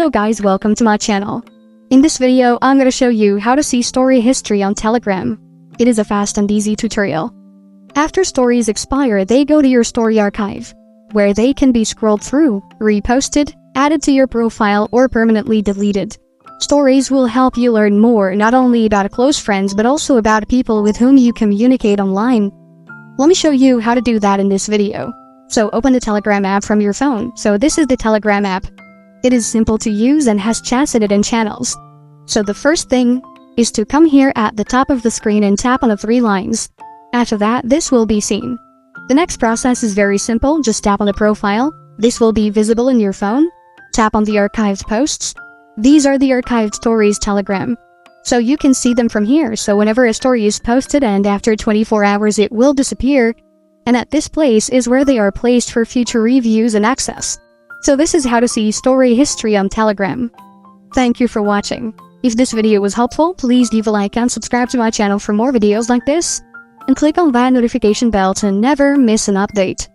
Hello guys, welcome to my channel. In this video, I'm gonna show you how to see story history on Telegram. It is a fast and easy tutorial. After stories expire, they go to your story archive, where they can be scrolled through, reposted, added to your profile, or permanently deleted. Stories will help you learn more not only about close friends but also about people with whom you communicate online. Let me show you how to do that in this video. So open the Telegram app from your phone. So this is the Telegram app. It is simple to use and has chats in it and channels. So the first thing is to come here at the top of the screen and tap on the 3 lines. After that, this will be seen. The next process is very simple. Just tap on the profile. This will be visible in your phone. Tap on the archived posts. These are the archived stories Telegram. So you can see them from here. So whenever a story is posted and after 24 hours it will disappear. And at this place is where they are placed for future reviews and access. So this is how to see story history on Telegram. Thank you for watching. If this video was helpful, please leave a like and subscribe to my channel for more videos like this. And click on that notification bell to never miss an update.